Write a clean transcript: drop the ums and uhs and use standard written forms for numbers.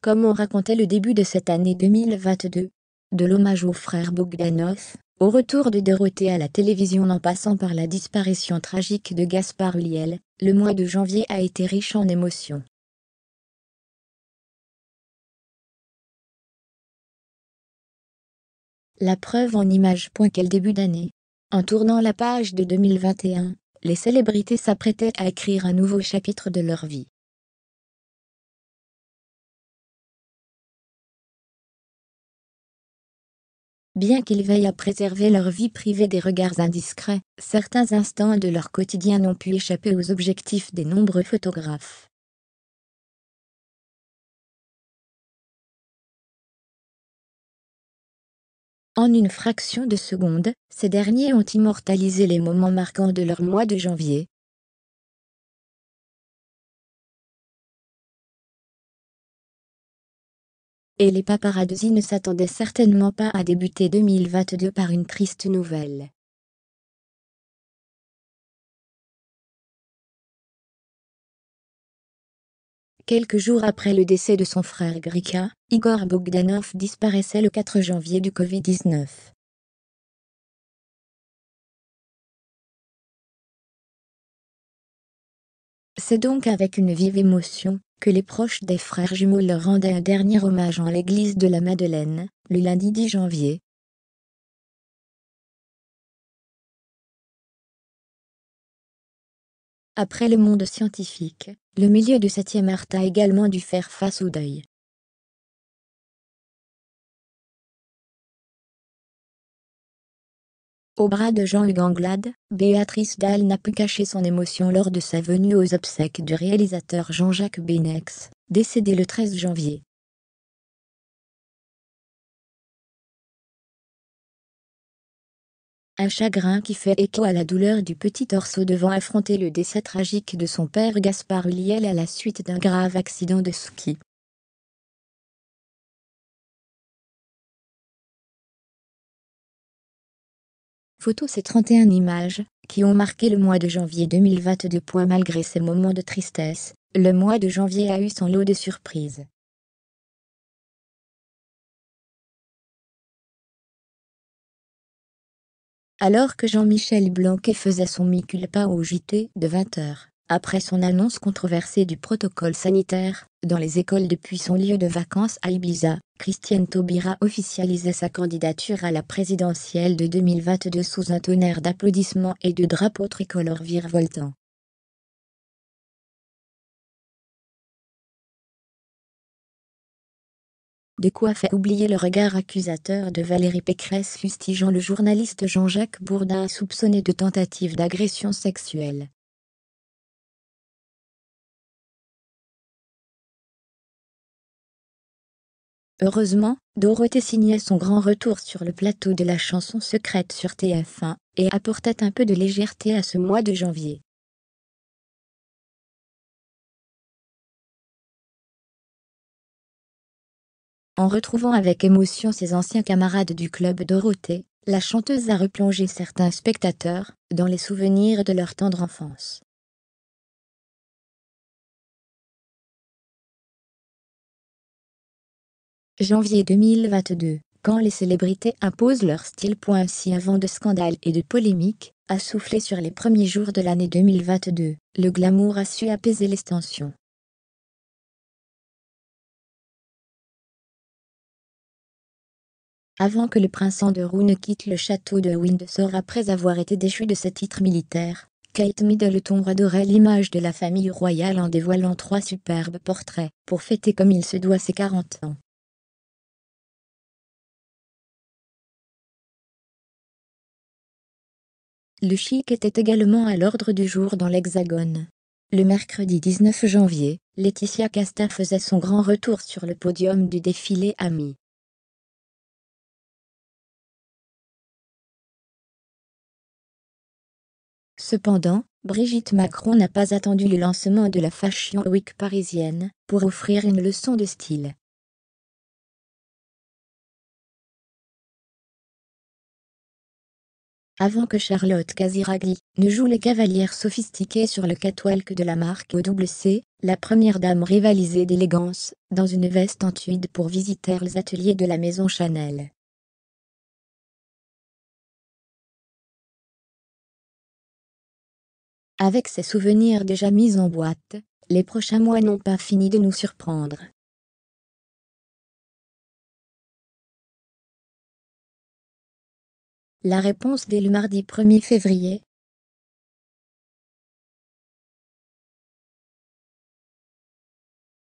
comme on racontait le début de cette année 2022. De l'hommage aux frères Bogdanov, au retour de Dorothée à la télévision en passant par la disparition tragique de Gaspard Ulliel, le mois de janvier a été riche en émotions. La preuve en images. Quel début d'année! En tournant la page de 2021, les célébrités s'apprêtaient à écrire un nouveau chapitre de leur vie. Bien qu'ils veillent à préserver leur vie privée des regards indiscrets, certains instants de leur quotidien n'ont pu échapper aux objectifs des nombreux photographes. En une fraction de seconde, ces derniers ont immortalisé les moments marquants de leur mois de janvier. Et les paparazzis ne s'attendaient certainement pas à débuter 2022 par une triste nouvelle. Quelques jours après le décès de son frère Grika, Igor Bogdanov disparaissait le 4 janvier du Covid-19. C'est donc avec une vive émotion que les proches des frères jumeaux leur rendaient un dernier hommage en l'église de la Madeleine, le lundi 10 janvier. Après le monde scientifique, le milieu du 7e art a également dû faire face au deuil. Au bras de Jean-Hugues Anglade, Béatrice Dalle n'a pu cacher son émotion lors de sa venue aux obsèques du réalisateur Jean-Jacques Benex, décédé le 13 janvier. Un chagrin qui fait écho à la douleur du petit Orso devant affronter le décès tragique de son père Gaspard Ulliel à la suite d'un grave accident de ski. Photos. Ces 31 images, qui ont marqué le mois de janvier 2022. Malgré ces moments de tristesse, le mois de janvier a eu son lot de surprises. Alors que Jean-Michel Blanquer faisait son mea culpa au JT de 20h, après son annonce controversée du protocole sanitaire, dans les écoles depuis son lieu de vacances à Ibiza, Christiane Taubira officialisait sa candidature à la présidentielle de 2022 sous un tonnerre d'applaudissements et de drapeaux tricolores virevoltants. De quoi faire oublier le regard accusateur de Valérie Pécresse fustigeant le journaliste Jean-Jacques Bourdin soupçonné de tentative d'agression sexuelle. Heureusement, Dorothée signait son grand retour sur le plateau de la chanson secrète sur TF1, et apportait un peu de légèreté à ce mois de janvier. En retrouvant avec émotion ses anciens camarades du club Dorothée, la chanteuse a replongé certains spectateurs dans les souvenirs de leur tendre enfance. Janvier 2022, quand les célébrités imposent leur style. Si un vent de scandale et de polémique a soufflé sur les premiers jours de l'année 2022, le glamour a su apaiser les tensions. Avant que le prince Andrew ne quitte le château de Windsor après avoir été déchu de ses titres militaires, Kate Middleton redorait l'image de la famille royale en dévoilant 3 superbes portraits, pour fêter comme il se doit ses 40 ans. Le chic était également à l'ordre du jour dans l'Hexagone. Le mercredi 19 janvier, Laetitia Casta faisait son grand retour sur le podium du défilé Ami. Cependant, Brigitte Macron n'a pas attendu le lancement de la Fashion Week parisienne pour offrir une leçon de style. Avant que Charlotte Casiraghi ne joue les cavalières sophistiquées sur le catwalk de la marque OWC, la première dame rivalisait d'élégance, dans une veste en tweed pour visiter les ateliers de la maison Chanel. Avec ses souvenirs déjà mis en boîte, les prochains mois n'ont pas fini de nous surprendre. La réponse dès le mardi 1er février,